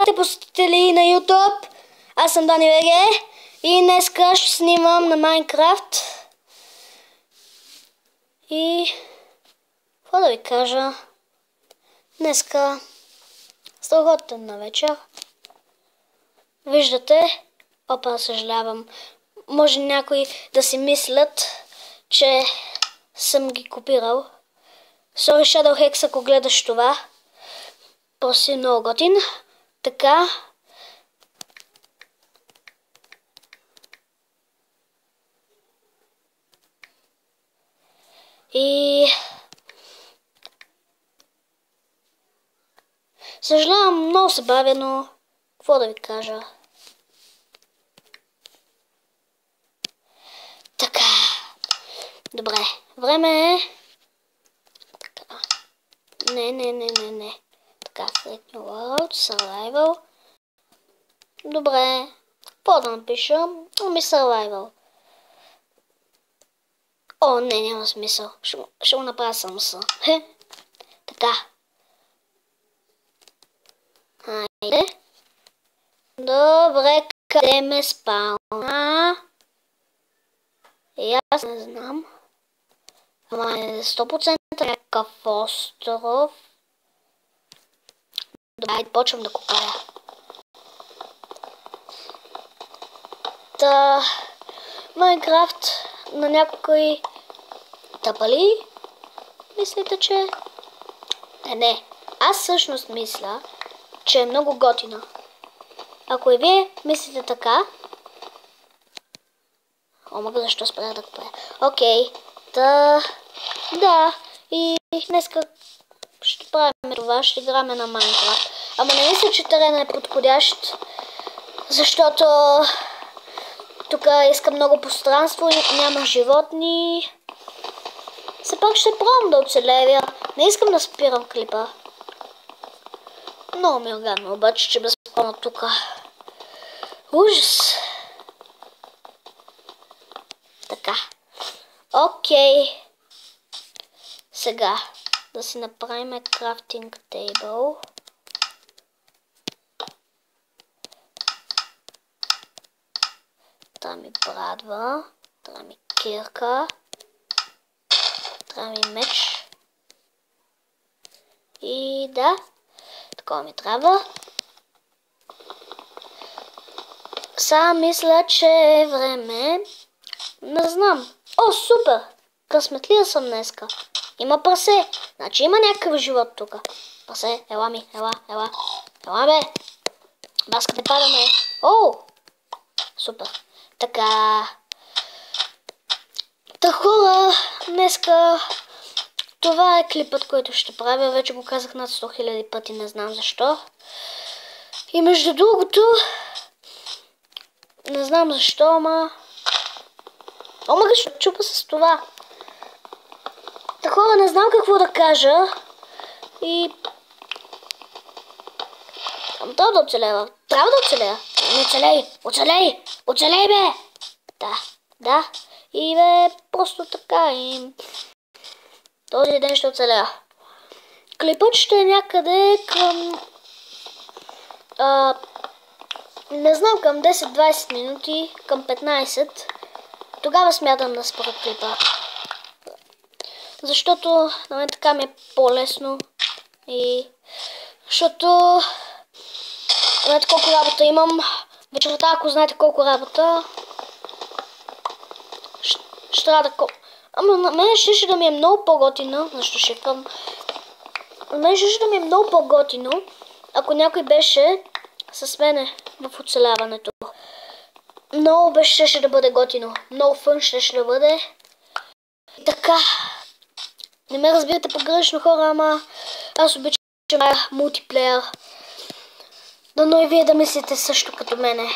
Здравейте, посетители на YouTube! Аз съм Дани ВГ и днеска ще снимам на Майнкрафт. И какво да ви кажа? Днеска страхотна вечер. Виждате? Опа, съжалявам. Може някои да си мислят, че съм ги копирал. Sorry, Shadowhex, ако гледаш това. Просто си много готин. Така. И съжалявам, много се бавя, но какво да ви кажа? Така. Добре. Време е. Така. Не. Така, Fake New World, Survival. Добре. Какво да напиша? Ами Survival. О, не, няма смисъл. Ще го направя само са. Така. Хайде. Добре, къде ме спална? И аз не знам. Ама е 100% някакъв остров. Добре, почвам да копая. Та... Майнкрафт на някои тъпали. Мислите, че... Не. Аз всъщност мисля, че е много готина. Ако и вие мислите така... Омага, защо спрях да копая? Окей. Да. И днеска ще правим това. Ще играме на Майнкрафт. Ама не мисля, че терена е подходящ. Защото... Тук иска много пространство и няма животни. Все пак ще пробвам да оцелея. Не искам да спирам клипа. Много ми е гадно, обаче, че безпълно тук. Ужас. Така. Окей. Сега да си направим крафтинг тейбъл. Трябва ми брадва, трябва ми кирка, трябва ми меч. И да, такова ми трябва. Сега мисля, че е време. Не знам. О, супер! Късметлия съм днеска. Има прасе. Значи има някакъв живот тук. Прасе, ела ми, ела. Ела бе! Баска не падаме. О! Супер. Така. Та хора, днеска това е клипът, който ще правя. Вече го казах над 100 000 пъти, не знам защо. И между другото, не знам защо, ама... Омага, ще чупа с това. Та хора, не знам какво да кажа. И... Трябва да оцелея. Трябва да оцелея. Не оцелей! Оцелей, бе! Да. И бе, просто така и... Този ден ще оцелея. Клипът ще е някъде към... не знам, към 10-20 минути, към 15. Тогава смятам да спра клипа. Защото на мен така ми е по-лесно. И... Защото... Знаете колко работа имам. Вечерта, ако знаете колко работа... Ще трябва да... Ама на мен ще да ми е много по-готино. Защо шекам? На мен ще да ми е много по-готино, ако някой беше с мене в оцеляването. Много ще да бъде готино. Много фън ще да бъде. Така. Не ме разбирате погрешно, хора, ама аз обичам мултиплеер. Дано и вие да мислите също като мене.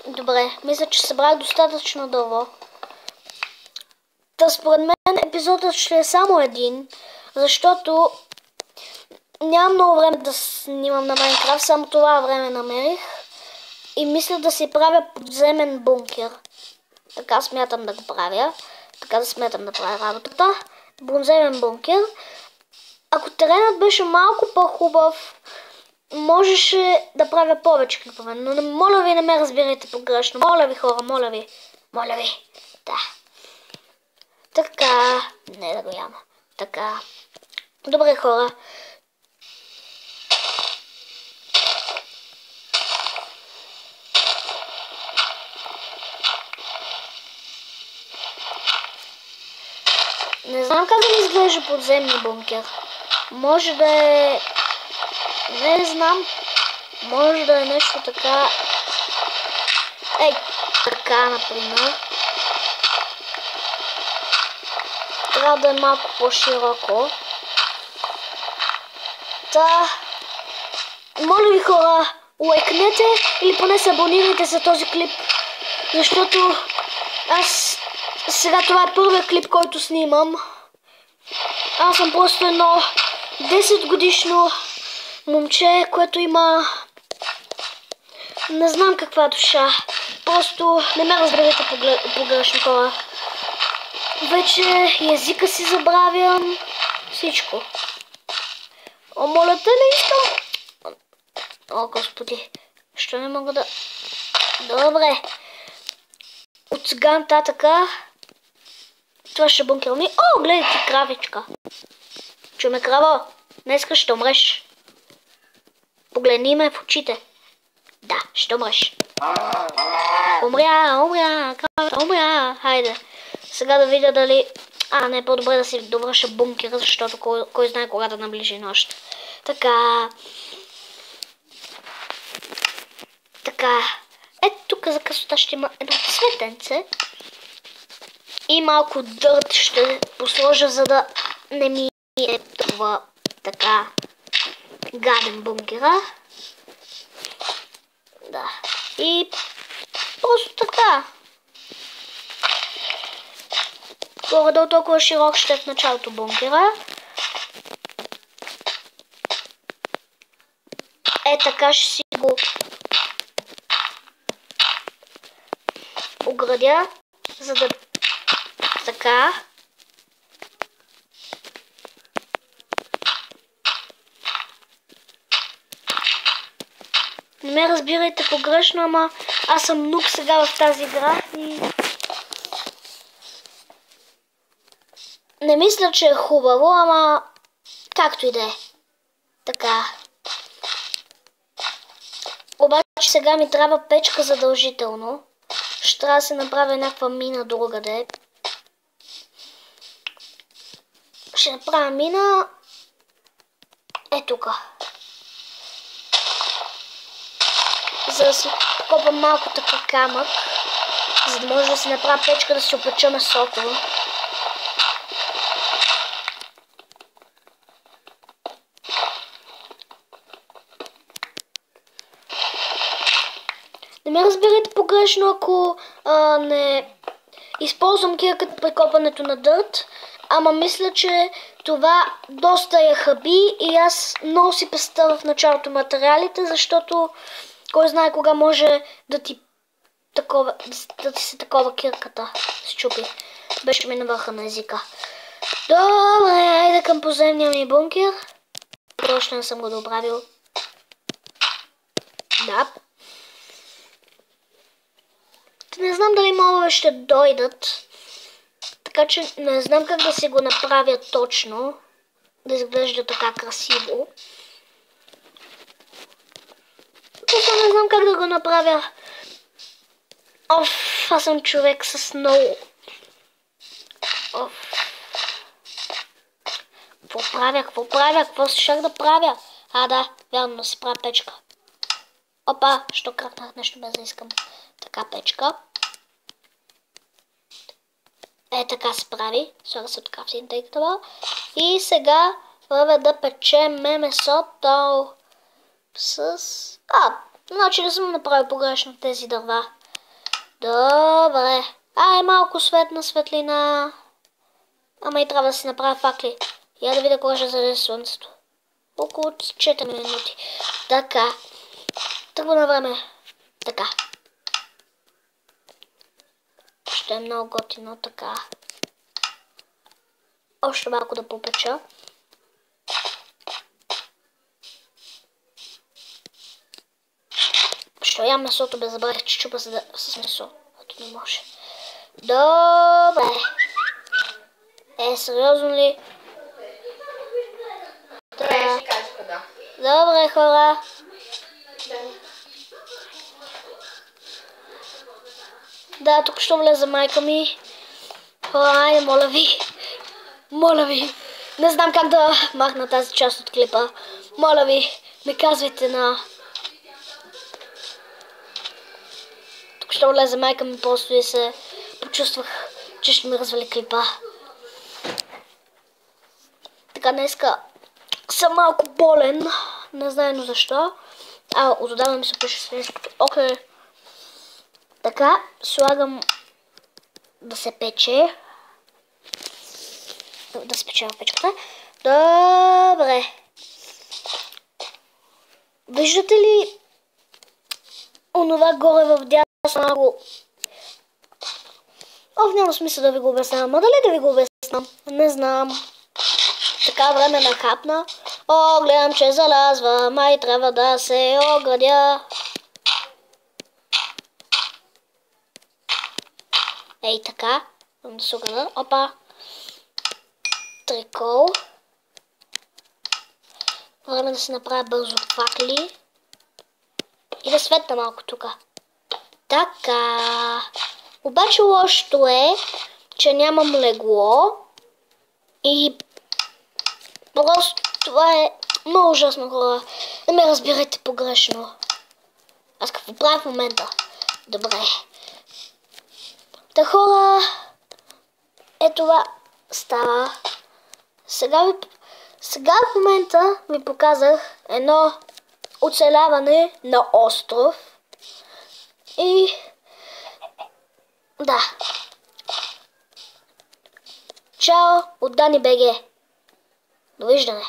Добре, мисля, че събрах достатъчно дълго. Та според мен епизодът ще е само един, защото нямам много време да снимам на Майнкрафт, само това време намерих. И мисля да си правя подземен бункер. Така смятам да го правя. Така да смятам да правя работата. Подземен бункер. ако теренът беше малко по-хубав, можеше да правя повече клипове. Но моля ви, не ме разбирайте погрешно. Моля ви, хора, моля ви. Моля ви. Да. Така. Не да го яма. Така. Добре, хора. Не знам как да ми изглежда подземния бункер. Може да е... Не знам. Може да е нещо така... Ей, така, например. Трябва да е малко по-широко. Та... Моля ви, хора, лайкнете или поне се абонирайте за този клип. Защото аз... Сега това е първият клип, който снимам. Аз съм просто едно 10 годишно момче, което има... Не знам каква душа. Просто не ме разберете погрешно, хора. Вече езика си забравям. Всичко. О, моля те, не искам. О, господи. Що не мога да... Добре. От сега нататъка... Това ще бункер ми. О, гледай ти, кравичка. Чуме, краво. Днеска ще умреш. Погледни ме в очите. Да, ще умреш. Умря, кравата, умря. Хайде. Сега да видя дали... не, по-добре да си довърша бункера, защото кой знае кога да наближи нощ. Така. Така. Ето тук за късота ще има едно цветенце. И малко дърт ще посложа, за да не ми е това така гаден бункера. Да. И просто така. Горе-долу толкова широк ще е в началото бункера. Е, така ще си го оградя, за да така. Не ме разбирайте погрешно, ама аз съм нуб сега в тази игра и... Не мисля, че е хубаво, ама както и да е. Така. Обаче сега ми трябва печка задължително. Ще трябва да се направя някаква мина другаде. Ще направя мина... Е тука. За да си копам малко така камък. За да може да си направя печка да си опеча месото. Не ме разбирайте погрешно, ако не използвам кирката при копането на дърт, ама мисля, че това доста я хаби и аз много си пестя в началото материалите, защото кой знае кога може да ти се такова кирката счупи. Беше ми на върха на езика. Добре, айде към подземния ми бункер. Точно не съм го доправил. Да. Не знам дали мобове ще дойдат. Така че не знам как да си го направя точно. Да изглежда така красиво. Просто не знам как да го направя. Оф, аз съм човек с много... Оф. Какво правя? Какво щях да правя? Да, вярно, си правя печка. Опа, що кракнах нещо без да искам. Така, печка. Е, така се прави. Слага се така в синтектора. И сега трябва да печем месото с... значи не съм направил погрешно тези дърва. Добре. Малко светлина. Ама и трябва да си направя факли. Я да видя кога ще зареди слънцето. Около 4 минути. Така. Тръгва на време. Така. Ще е много готино така. Още малко да попеча. Ще ям месото, бе, забравих, че чупа се с месо. Ето не може. Добре. Сериозно ли? Добре, ще кажа кога. Добре, хора. Да, тук ще влезе майка ми. Хора, айде, моля ви. Моля ви. Не знам как да махна тази част от клипа. Моля ви, ми казвайте на... Тук ще влезе майка ми, просто и се почувствах, че ще ми развали клипа. Така, днеска съм малко болен. Не знам защо. Отдавна ми се пише свинското. Окей. Така, слагам да се пече. Да се пече в печката. Добре. Виждате ли онова горе в дясно малко? Няма смисъл да ви го обяснявам. А дали да ви го обясням? Не знам. Така време нахапна. Гледам, че залазва. Май трябва да се оградя. Ей така. Да се ограда. Опа. Трикол. Време да си направя бързо факли. И да светна малко тука. Така. Обаче лошото е, че нямам легло. И просто това е много ужасно, хора. Не ме разбирайте погрешно. Аз какво правя в момента? Добре. Та хора, това става. Сега в момента ви показах едно оцеляване на остров. И да. Чао от Дани БГ. Довиждане.